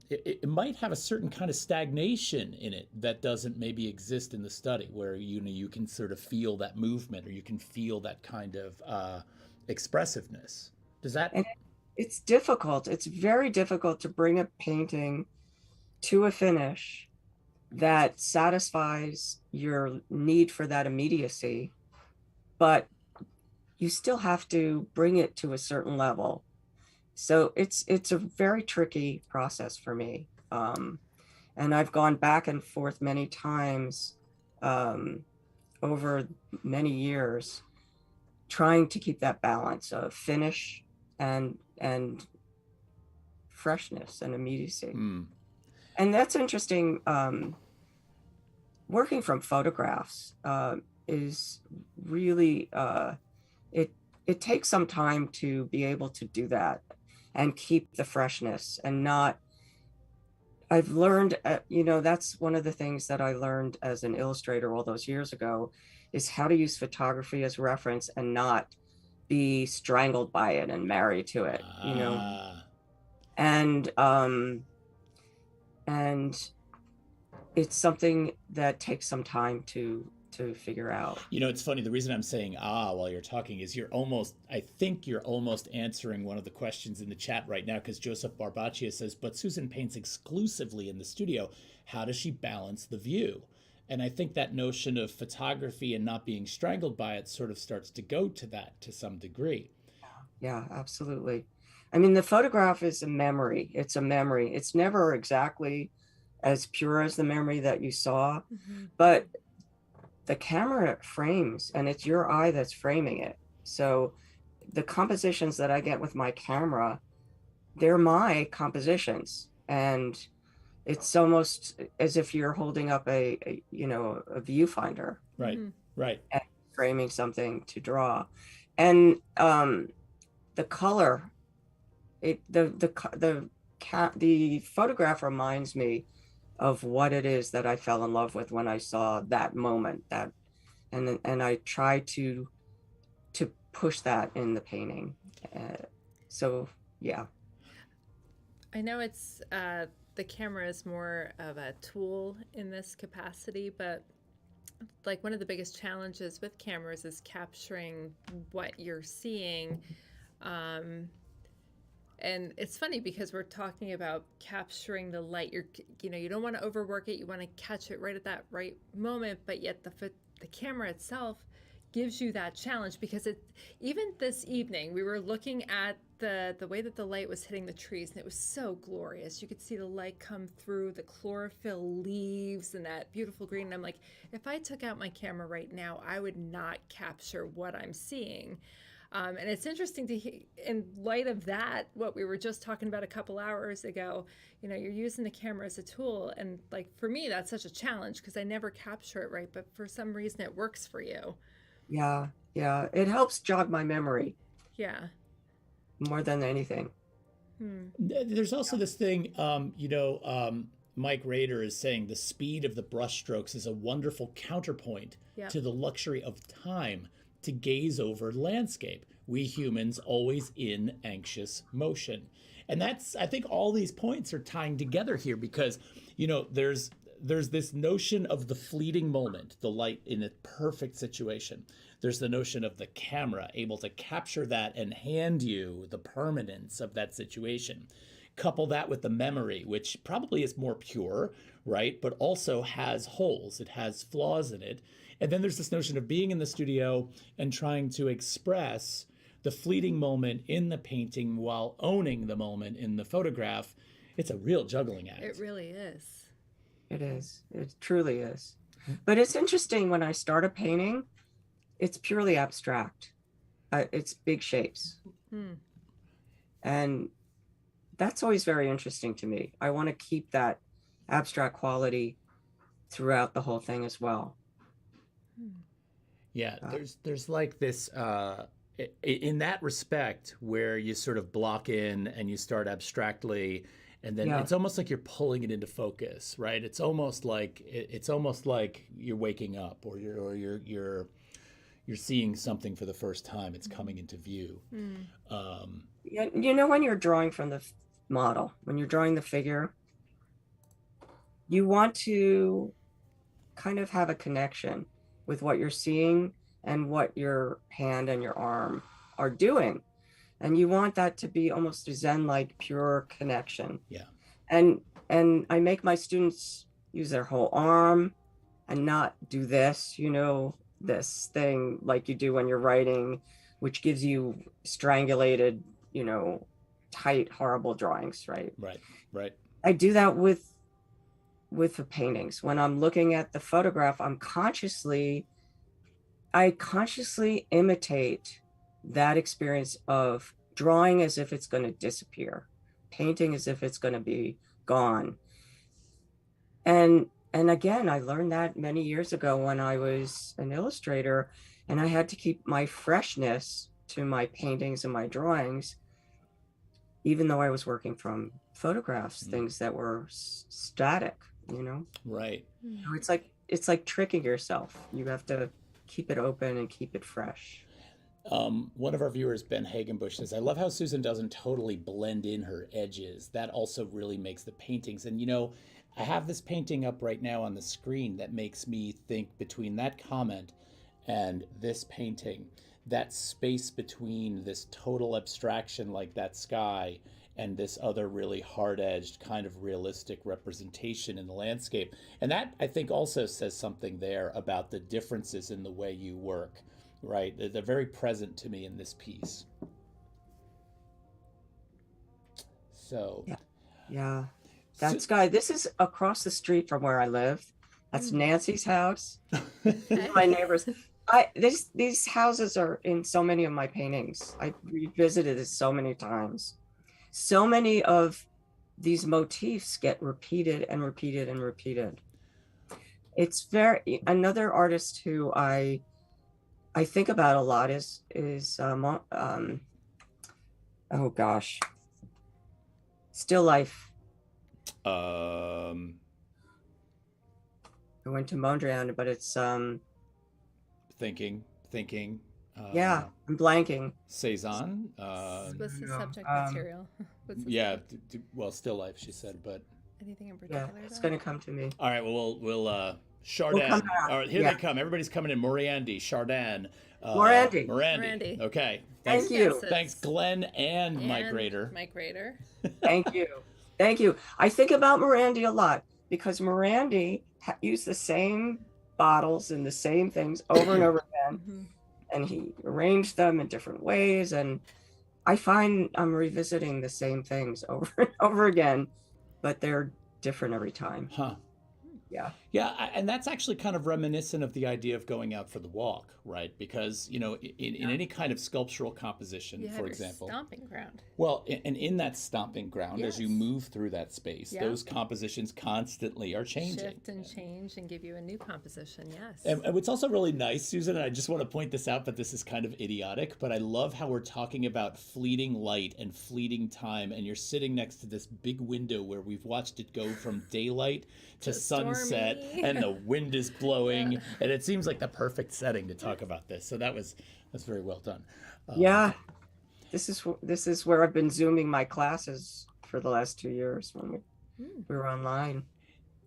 It might have a certain kind of stagnation in it that doesn't maybe exist in the study, where you can sort of feel that movement or you can feel that kind of expressiveness. Does that? And it's difficult. It's very difficult to bring a painting to a finish that satisfies your need for that immediacy, but you still have to bring it to a certain level. So it's a very tricky process for me. And I've gone back and forth many times over many years, trying to keep that balance of finish and freshness and immediacy. And that's interesting. working from photographs is really it takes some time to be able to do that and keep the freshness and not. I've learned, that's one of the things that I learned as an illustrator all those years ago, is how to use photography as reference and not be strangled by it and married to it, Ah. and and it's something that takes some time to figure out. It's funny. The reason I'm saying while you're talking is I think you're almost answering one of the questions in the chat right now, because Joseph Barbaccia says, but Susan paints exclusively in the studio. How does she balance the view? And I think that notion of photography and not being strangled by it sort of starts to go to that to some degree. Yeah, absolutely. I mean, the photograph is a memory. It's a memory. It's never exactly as pure as the memory that you saw, but the camera frames, and it's your eye that's framing it. So the compositions that I get with my camera, they're my compositions, and it's almost as if you're holding up a viewfinder, Right. Right. and framing something to draw. And the color, the photograph reminds me of what it is that I fell in love with when I saw that moment, and I try to push that in the painting. So yeah. I know it's the camera is more of a tool in this capacity, but like one of the biggest challenges with cameras is capturing what you're seeing. And it's funny because we're talking about capturing the light. You don't want to overwork it. You want to catch it right at that right moment. But yet the camera itself gives you that challenge, because even this evening we were looking at the way that the light was hitting the trees, and it was so glorious. You could see the light come through the chlorophyll leaves and that beautiful green. And I'm like, if I took out my camera right now, I would not capture what I'm seeing. And it's interesting to hear, in light of that, what we were just talking about a couple hours ago, you're using the camera as a tool. And like, for me, that's such a challenge because I never capture it right. But for some reason, it works for you. Yeah. It helps jog my memory. Yeah. More than anything. There's also this thing, Mike Rader is saying the speed of the brushstrokes is a wonderful counterpoint to the luxury of time to gaze over landscape. We humans always in anxious motion. And I think all these points are tying together here because, there's this notion of the fleeting moment, the light in a perfect situation. There's the notion of the camera able to capture that and hand you the permanence of that situation. Couple that with the memory, which probably is more pure, right? But also has holes. It has flaws in it. And then there's this notion of being in the studio and trying to express the fleeting moment in the painting while owning the moment in the photograph. It's a real juggling act. It really is. It is. It truly is. But it's interesting, when I start a painting, it's purely abstract. It's big shapes. And that's always very interesting to me. I want to keep that abstract quality throughout the whole thing as well. Yeah, there's like this, in that respect, where you sort of block in and you start abstractly, and then it's almost like you're pulling it into focus, right? It's almost like you're waking up, or you're seeing something for the first time. It's coming into view. When you're drawing from the model, when you're drawing the figure, you want to kind of have a connection with what you're seeing and what your hand and your arm are doing. And you want that to be almost a Zen-like pure connection. Yeah. And I make my students use their whole arm and not do this, this thing like you do when you're writing, which gives you strangulated, tight, horrible drawings, right? Right. I do that with the paintings. When I'm looking at the photograph, I consciously imitate that experience of drawing as if it's going to disappear, painting as if it's going to be gone. And and again, I learned that many years ago when I was an illustrator, and I had to keep my freshness to my paintings and my drawings, even though I was working from photographs, things that were static, you know. Right. So it's like tricking yourself. You have to keep it open and keep it fresh. One of our viewers, Ben Hagenbush, says, I love how Susan doesn't totally blend in her edges. That also really makes the paintings. And, you know, I have this painting up right now on the screen that makes me think between that comment and this painting, that space between this total abstraction like that sky and this other really hard-edged kind of realistic representation in the landscape. And that, I think, also says something there about the differences in the way you work, right? They're very present to me in this piece. So, Yeah. Yeah. That sky, this is across the street from where I live. That's Nancy's house. My neighbors. These houses are in so many of my paintings. I revisited it so many times. So many of these motifs get repeated and repeated and repeated. It's another artist who I think about a lot is oh gosh, Still Life. um, I went to Mondrian, but it's thinking, yeah, I'm blanking. Cezanne, What's the no, subject material? What's the yeah, well, still life, she said, but anything in Yeah, particular? it's though? gonna come to me. all right, well, we'll We'll Chardin. come back. All right, here Yeah. they come. Everybody's coming in. Moriandi, Chardin, Morandi. Morandi. Morandi. Okay. Thank Thanks, you. Guesses. thanks, Glenn and Mike And Rader. Mike Rader. Thank you. Thank you. I think about Morandi a lot because Morandi used the same bottles and the same things over and over again, Mhm. and he arranged them in different ways. And I find I'm revisiting the same things over and over again, but they're different every time. Huh. Yeah. Yeah, and that's actually kind of reminiscent of the idea of going out for the walk, right? Because, you know, in any kind of sculptural composition, You have for your example, stomping ground. well, and in that stomping ground, as you Yes. move through that space, Yeah. those compositions constantly are changing. Shift and change and give you a new composition. Yes. And what's also really nice, Susan, and I just want to point this out, but this is kind of idiotic, but I love how we're talking about fleeting light and fleeting time, and you're sitting next to this big window where we've watched it go from daylight to sunset, stormy. and the wind is blowing, and it seems like the perfect setting to talk about this. So that's very well done. Yeah. This is where I've been Zooming my classes for the last 2 years when we were online.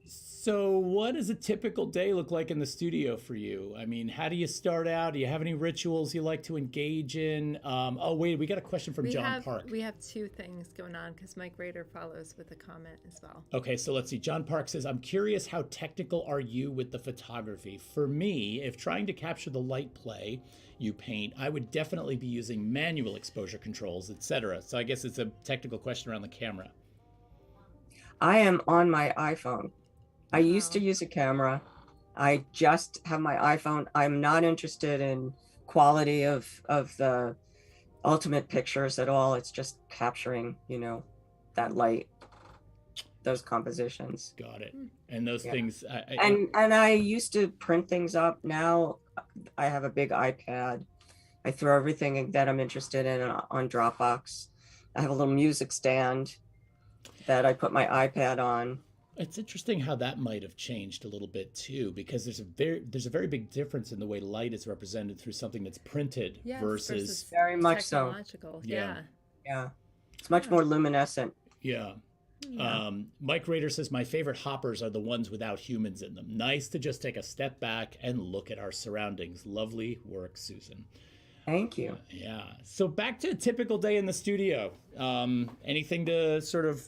So what does a typical day look like in the studio for you? I mean, how do you start out? Do you have any rituals you like to engage in? Oh, wait, we got a question from John Park. We have two things going on because Mike Rader follows with a comment as well. Okay, so let's see. John Park says, I'm curious, how technical are you with the photography? For me, if trying to capture the light play you paint, I would definitely be using manual exposure controls, etc. So I guess it's a technical question around the camera. I am on my iPhone. I used to Wow. use a camera. I just have my iPhone. I'm not interested in quality of the ultimate pictures at all. It's just capturing, you know, that light, those compositions. Got it. And those Yeah. things, And I used to print things up. Now I have a big iPad. I throw everything that I'm interested in on Dropbox. I have a little music stand that I put my iPad on. it's interesting how that might have changed a little bit too, because there's a very big difference in the way light is represented through something that's printed Yes, versus Very much so. technological. Yeah. Yeah. It's much more luminescent. yeah. Yeah. Mike Rader says, my favorite hoppers are the ones without humans in them. Nice to just take a step back and look at our surroundings. Lovely work, Susan. Thank you. Yeah. So back to a typical day in the studio. Anything to sort of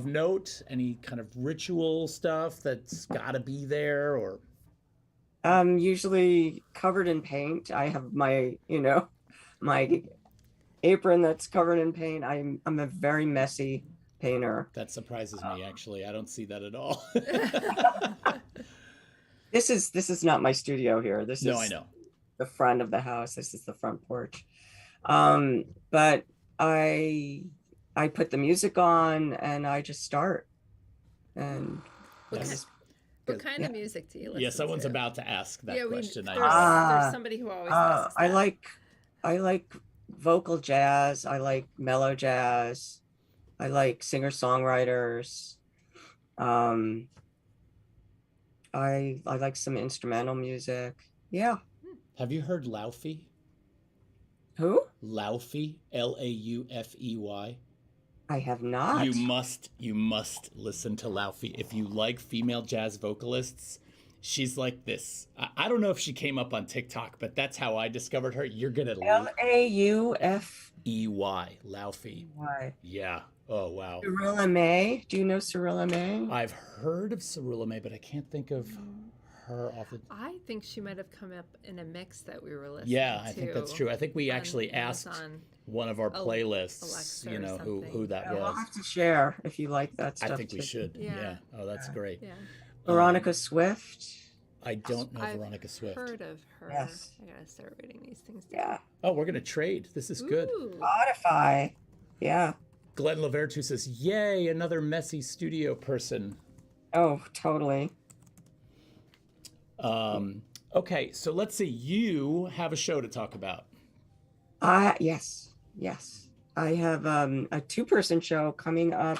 note? Any kind of ritual stuff that's got to be there, or? Usually covered in paint. I have my, you know, my apron that's covered in paint. I'm a very messy painter. That surprises me, actually. I don't see that at all. This is not my studio here. This No, is I know. the front of the house. This is the front porch. But I put the music on and I just start. And What Yes. kind, What kind of music do you listen to? Yeah, someone's about to ask that question. There's somebody who always asks that. I like vocal jazz. I like mellow jazz. I like singer-songwriters. I like some instrumental music. Yeah. Have you heard Laufey? Who? Laufey, Laufey. I have not. You must listen to Laufey. If you like female jazz vocalists, she's like this. I don't know if she came up on TikTok, but that's how I discovered her. You're gonna Laufey. Laufey. Why? Yeah. Oh wow. Cirilla May. Do you know Cirilla May? I've heard of Cirilla May, but I can't think of her off the. I think she might have come up in a mix that we were listening to. Yeah, I think that's true. I think we actually asked one of our playlists, Alexa you know, who that was. We'll have to share if you like that stuff. I think we should. Yeah. Oh, that's great. Yeah. Veronica Swift. I don't know Veronica Swift. I've heard of her. Yes. I gotta start writing these things down. Yeah. Oh, we're gonna trade. This is good. Spotify. Yeah. Glenn Lavertu says, "Yay, another messy studio person." Oh, totally. Okay, so let's see. You have a show to talk about. Yes. I have a 2-person show coming up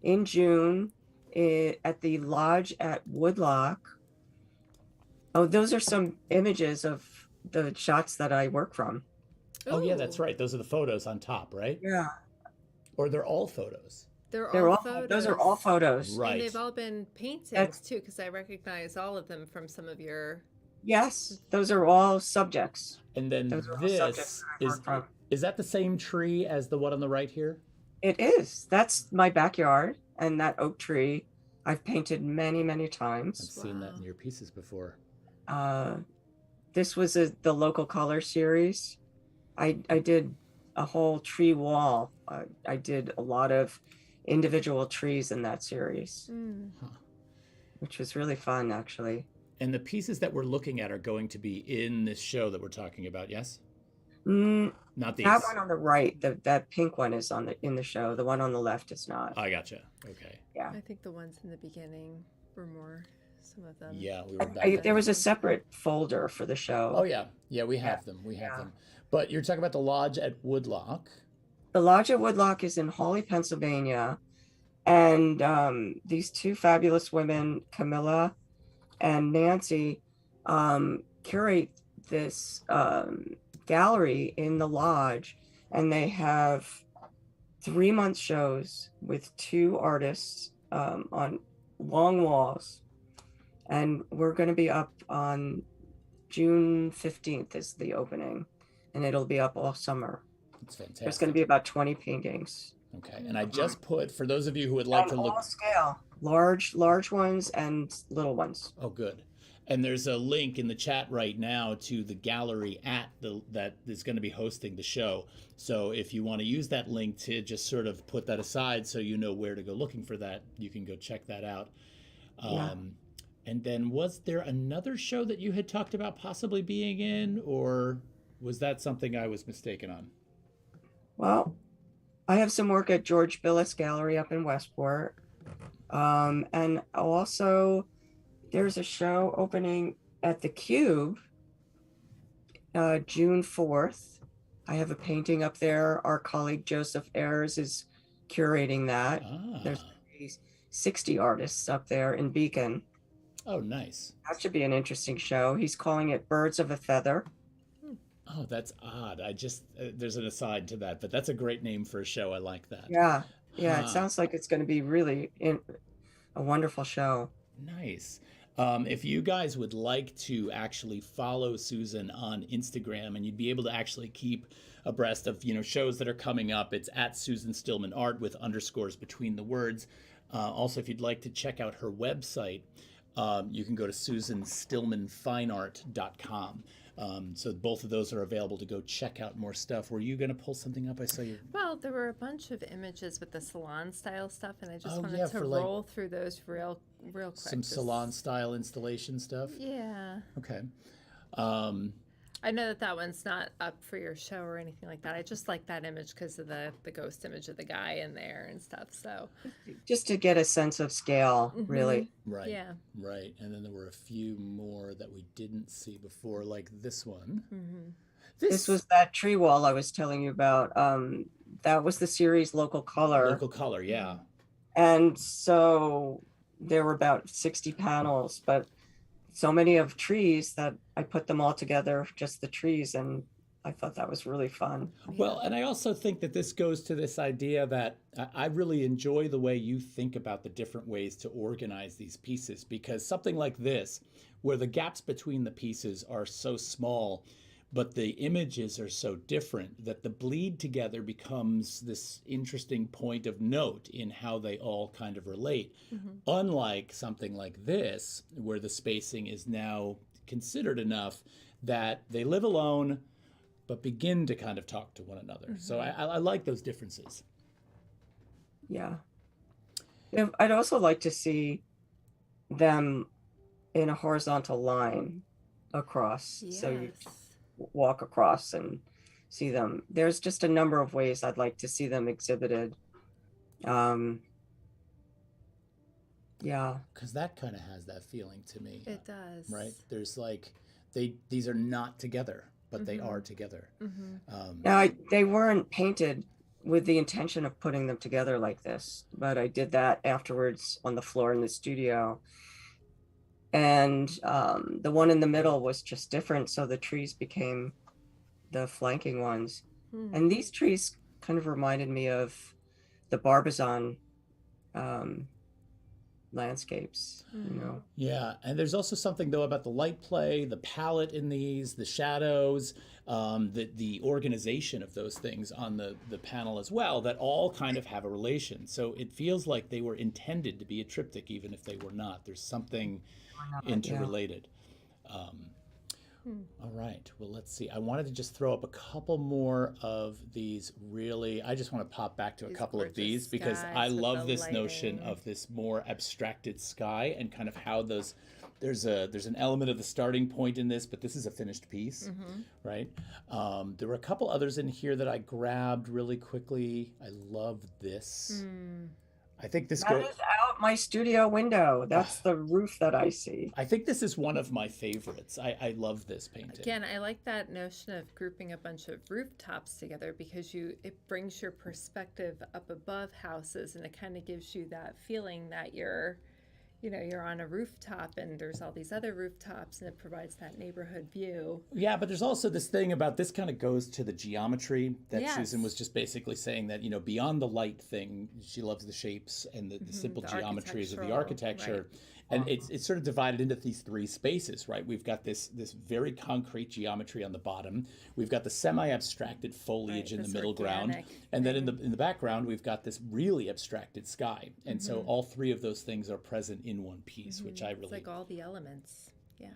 in June at the Lodge at Woodlock. Oh, those are some images of the shots that I work from. Oh yeah, that's right. Those are the photos on top, right? Yeah. Or they're all photos. They're all photos. Those are all photos. Right. And they've all been paintings too, because I recognize all of them from some of your. Yes, those are all subjects. And then this is that the same tree as the one on the right here? It is. That's my backyard, and that oak tree I've painted many, many times. I've seen that in your pieces before. This was the local color series. I did a whole tree wall. I did a lot of individual trees in that series, which was really fun, actually. And the pieces that we're looking at are going to be in this show that we're talking about, yes? Not these. That one on the right, that pink one is in the show. The one on the left is not. I gotcha. Okay. Yeah. I think the ones in the beginning were more. Some of them. Yeah, we were back there was a separate folder for the show. Oh yeah, we have them. We have them. But you're talking about the Lodge at Woodlock. The Lodge at Woodlock is in Hawley, Pennsylvania, and these 2 fabulous women, Camilla and Nancy, curate this gallery in the lodge, and they have 3-month shows with 2 artists on long walls. And we're going to be up on June 15th is the opening, and it'll be up all summer. It's fantastic. There's going to be about 20 paintings. Okay, and I just put, for those of you who would like to look. All scale, large ones and little ones. Oh, good. And there's a link in the chat right now to the gallery that is going to be hosting the show. So if you want to use that link to just sort of put that aside so you know where to go looking for that, you can go check that out. And then was there another show that you had talked about possibly being in, or was that something I was mistaken on? Well, I have some work at George Billis Gallery up in Westport. And also there's a show opening at the Cube June 4th. I have a painting up there. Our colleague Joseph Ayers is curating that. There's 60 artists up there in Beacon. Oh, nice. That should be an interesting show. He's calling it Birds of a Feather. Oh, that's odd. I just, there's an aside to that, but that's a great name for a show. I like that. Yeah. It sounds like it's going to be really a wonderful show. Nice. If you guys would like to actually follow Susan on Instagram and you'd be able to actually keep abreast of, shows that are coming up, it's at Susan Stillman Art with underscores between the words. Also, if you'd like to check out her website, you can go to susanstillmanfineart.com. So both of those are available to go check out more stuff. Were you going to pull something up? I saw you. Well, there were a bunch of images with the salon style stuff, and I just wanted to for roll through those real quick. Some salon style installation stuff. Yeah. Okay. I know that that one's not up for your show or anything like that. I just like that image because of the ghost image of the guy in there and stuff. So, Just to get a sense of scale, hmm, really. Right, yeah. right. And then there were a few more that we didn't see before, like this one. Hmm. This This was that tree wall I was telling you about. That was the series Local Color. local color, yeah. And so there were about 60 panels, but so many of trees that I put them all together, just the trees, and I thought that was really fun. Well, and I also think that this goes to this idea that I really enjoy the way you think about the different ways to organize these pieces, because something like this, where the gaps between the pieces are so small, but the images are so different, that the bleed together becomes this interesting point of note in how they all kind of relate. Hmm. Unlike something like this, where the spacing is now considered enough that they live alone but begin to kind of talk to one another. So I like those differences. Yeah. Yeah, I'd also like to see them in a horizontal line across. So you Yes. walk across and see them. There's just a number of ways I'd like to see them exhibited. Um, yeah. Because that kind of has that feeling to me, It does. right? There's like these are not together, but they are together. Um, Now, they weren't painted with the intention of putting them together like this, but I did that afterwards on the floor in the studio. And the one in the middle was just different, so the trees became the flanking ones. Hmm. And these trees kind of reminded me of the Barbizon landscapes, you know. Yeah, and there's also something though about the light play, the palette in these, the shadows, the organization of those things on the panel as well, that all kind of have a relation. So it feels like they were intended to be a triptych, even if they were not. There's something Yeah. interrelated. All right. Well, let's see. I wanted to just throw up a couple more of these really. I just want to pop back to a These couple of gorgeous these because I skies with love the this notion lighting. of this more abstracted sky and kind of how those there's an element of the starting point in this, but this is a finished piece, right? There were a couple others in here that I grabbed really quickly. I love this. I think this That is out my studio window. That's the roof that I see. I think this is one of my favorites. I love this painting. Again, I like that notion of grouping a bunch of rooftops together because it brings your perspective up above houses and it kind of gives you that feeling that you're on a rooftop and there's all these other rooftops and it provides that neighborhood view. Yeah, but there's also this thing about this kind of goes to the geometry that Yes. Susan was just basically saying that, beyond the light thing, she loves the shapes and the simple The geometries of the architectural, architecture. right. And it's sort of divided into these three spaces, right? We've got this very concrete geometry on the bottom. We've got the semi-abstracted foliage Right, in the this middle ground. organic And then in the background, we've got this really abstracted sky. And so all three of those things are present in one piece, which I It's really like all the elements. Yeah.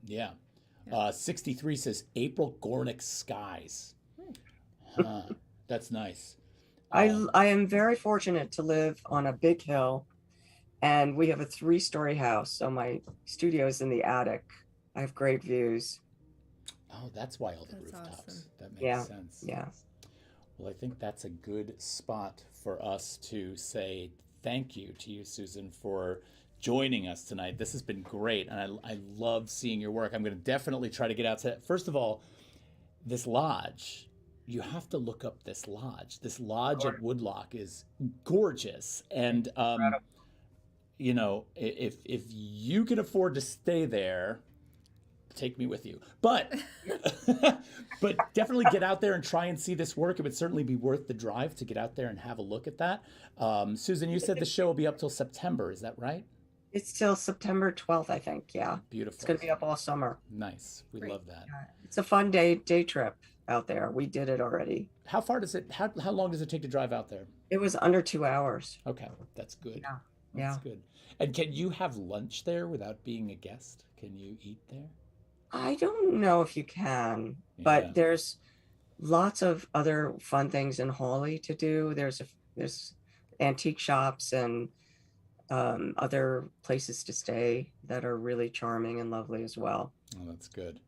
Yeah. yeah. 63 says April Gornick skies. Huh. That's nice. I am very fortunate to live on a big hill, and we have a 3-story house, so my studio is in the attic. I have great views. Oh, that's why all the That's rooftops. awesome. That makes Yeah. sense. Yeah. Well, I think that's a good spot for us to say thank you to you, Susan, for joining us tonight. This has been great, and I love seeing your work. I'm going to definitely try to get out to. First of all, this lodge. You have to look up this lodge. This lodge at Woodlock is gorgeous, and if you can afford to stay there, take me with you. But but definitely get out there and try and see this work. It would certainly be worth the drive to get out there and have a look at that. Susan, you said the show will be up till September. Is that right? It's till September 12th, I think. Yeah. Beautiful. It's going to be up all summer. Nice. We Great. love that. It's a fun day trip out there. We did it already. How far does it? How long does it take to drive out there? It was under 2 hours. Okay, that's good. Yeah. That's Yeah. good. And can you have lunch there without being a guest? Can you eat there? I don't know if you can, but Yeah. there's lots of other fun things in Hawley to do. There's antique shops and other places to stay that are really charming and lovely as well. Oh, that's good.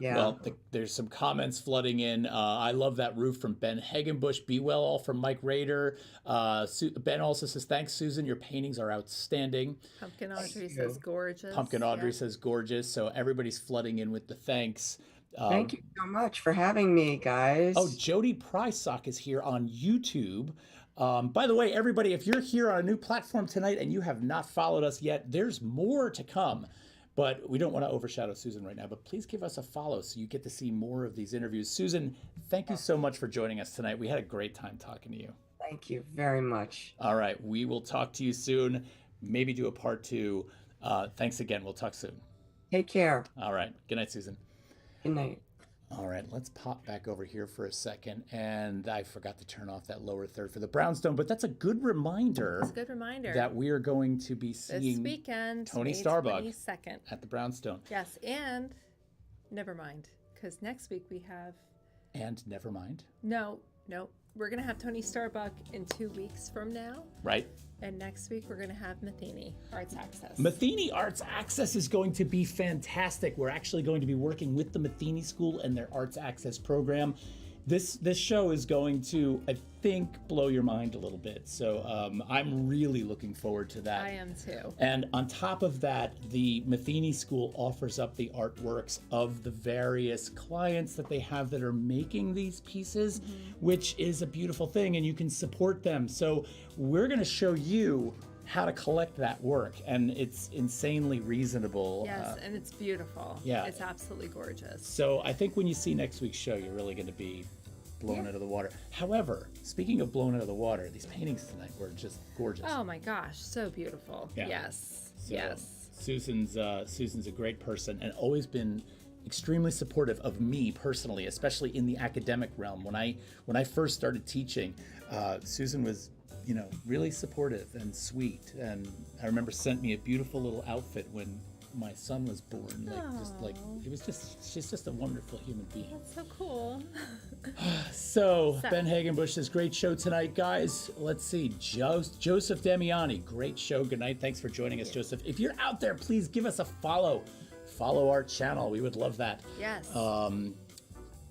Yeah. Well, there's some comments flooding in. I love that roof from Ben Hagenbush. Be well all from Mike Rader. Ben also says, thanks, Susan. Your paintings are outstanding. Pumpkin Audrey you. says gorgeous. Pumpkin Audrey says gorgeous. So everybody's flooding in with the thanks. Thank you so much for having me, guys. Oh, Jody Prysock is here on YouTube. By the way, everybody, if you're here on a new platform tonight and you have not followed us yet, there's more to come. But we don't want to overshadow Susan right now, but please give us a follow so you get to see more of these interviews. Susan, thank you so much for joining us tonight. We had a great time talking to you. Thank you very much. All right, we will talk to you soon. Maybe do a part 2. Thanks again. We'll talk soon. Take care. All right. Good night, Susan. Good night. All right, let's pop back over here for a second. And I forgot to turn off that lower third for the brownstone, but that's a good reminder. It's a good reminder. That we are going to be this seeing weekend, Tony May Starbuck 22nd. at the brownstone. Yes, and never mind, because next week we have... And never mind. No. We're going to have Tony Starbuck in 2 weeks from now. Right. And next week we're going to have Matheny Arts Access. Matheny Arts Access is going to be fantastic. We're actually going to be working with the Matheny School and their Arts Access program. This show is going to, I think, blow your mind a little bit. So I'm really looking forward to that. I am too. And on top of that, the Matheny School offers up the artworks of the various clients that they have that are making these pieces, which is a beautiful thing, and you can support them. So we're going to show you how to collect that work, and it's insanely reasonable. Yes, and it's beautiful. Yeah. It's absolutely gorgeous. So I think when you see next week's show, you're really going to be blown out of the water. However, speaking of blown out of the water, these paintings tonight were just gorgeous. Oh my gosh, so beautiful. Yeah. Yes. So Yes. Susan's a great person and always been extremely supportive of me personally, especially in the academic realm. When I first started teaching, Susan was, really supportive and sweet. And I remember sent me a beautiful little outfit when my son was born. She's just a wonderful human being. That's so cool. So Ben Hagenbush says, great show tonight, guys. Let's see. Joseph Damiani, great show. Good night. Thanks for joining us, Joseph. If you're out there, please give us a follow. Follow our channel. We would love that. Yes.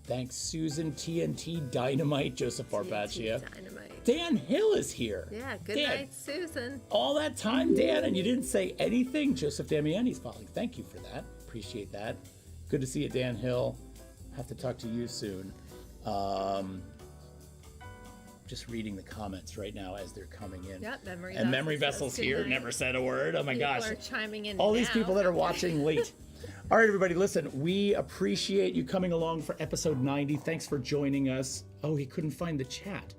Thanks, Susan. TNT Dynamite, Joseph Barbaccia. Dynamite. Dan Hill is here. Yeah, good Dan, night, Susan. all that time, Dan, and you didn't say anything. Joseph Damiani's following. Thank you for that. Appreciate that. Good to see you, Dan Hill. Have to talk to you soon. Just reading the comments right now as they're coming in. Yep, Memory Vessel's here. Good night. Never said a word. Oh my gosh. People are chiming in All these now. people that are watching late. All right, everybody, listen, we appreciate you coming along for episode 90. Thanks for joining us. Oh, he couldn't find the chat.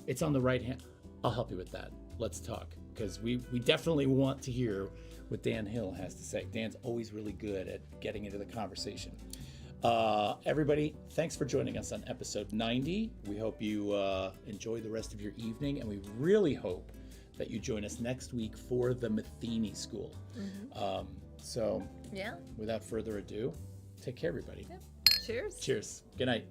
It's on the right hand. I'll help you with that. Let's talk, because we definitely want to hear what Dan Hill has to say. Dan's always really good at getting into the conversation. Everybody, thanks for joining us on episode 90. We hope you enjoy the rest of your evening, and we really hope that you join us next week for the Matheny School. So, Yeah. without further ado, take care, everybody. Yep. Cheers. Cheers. Good night.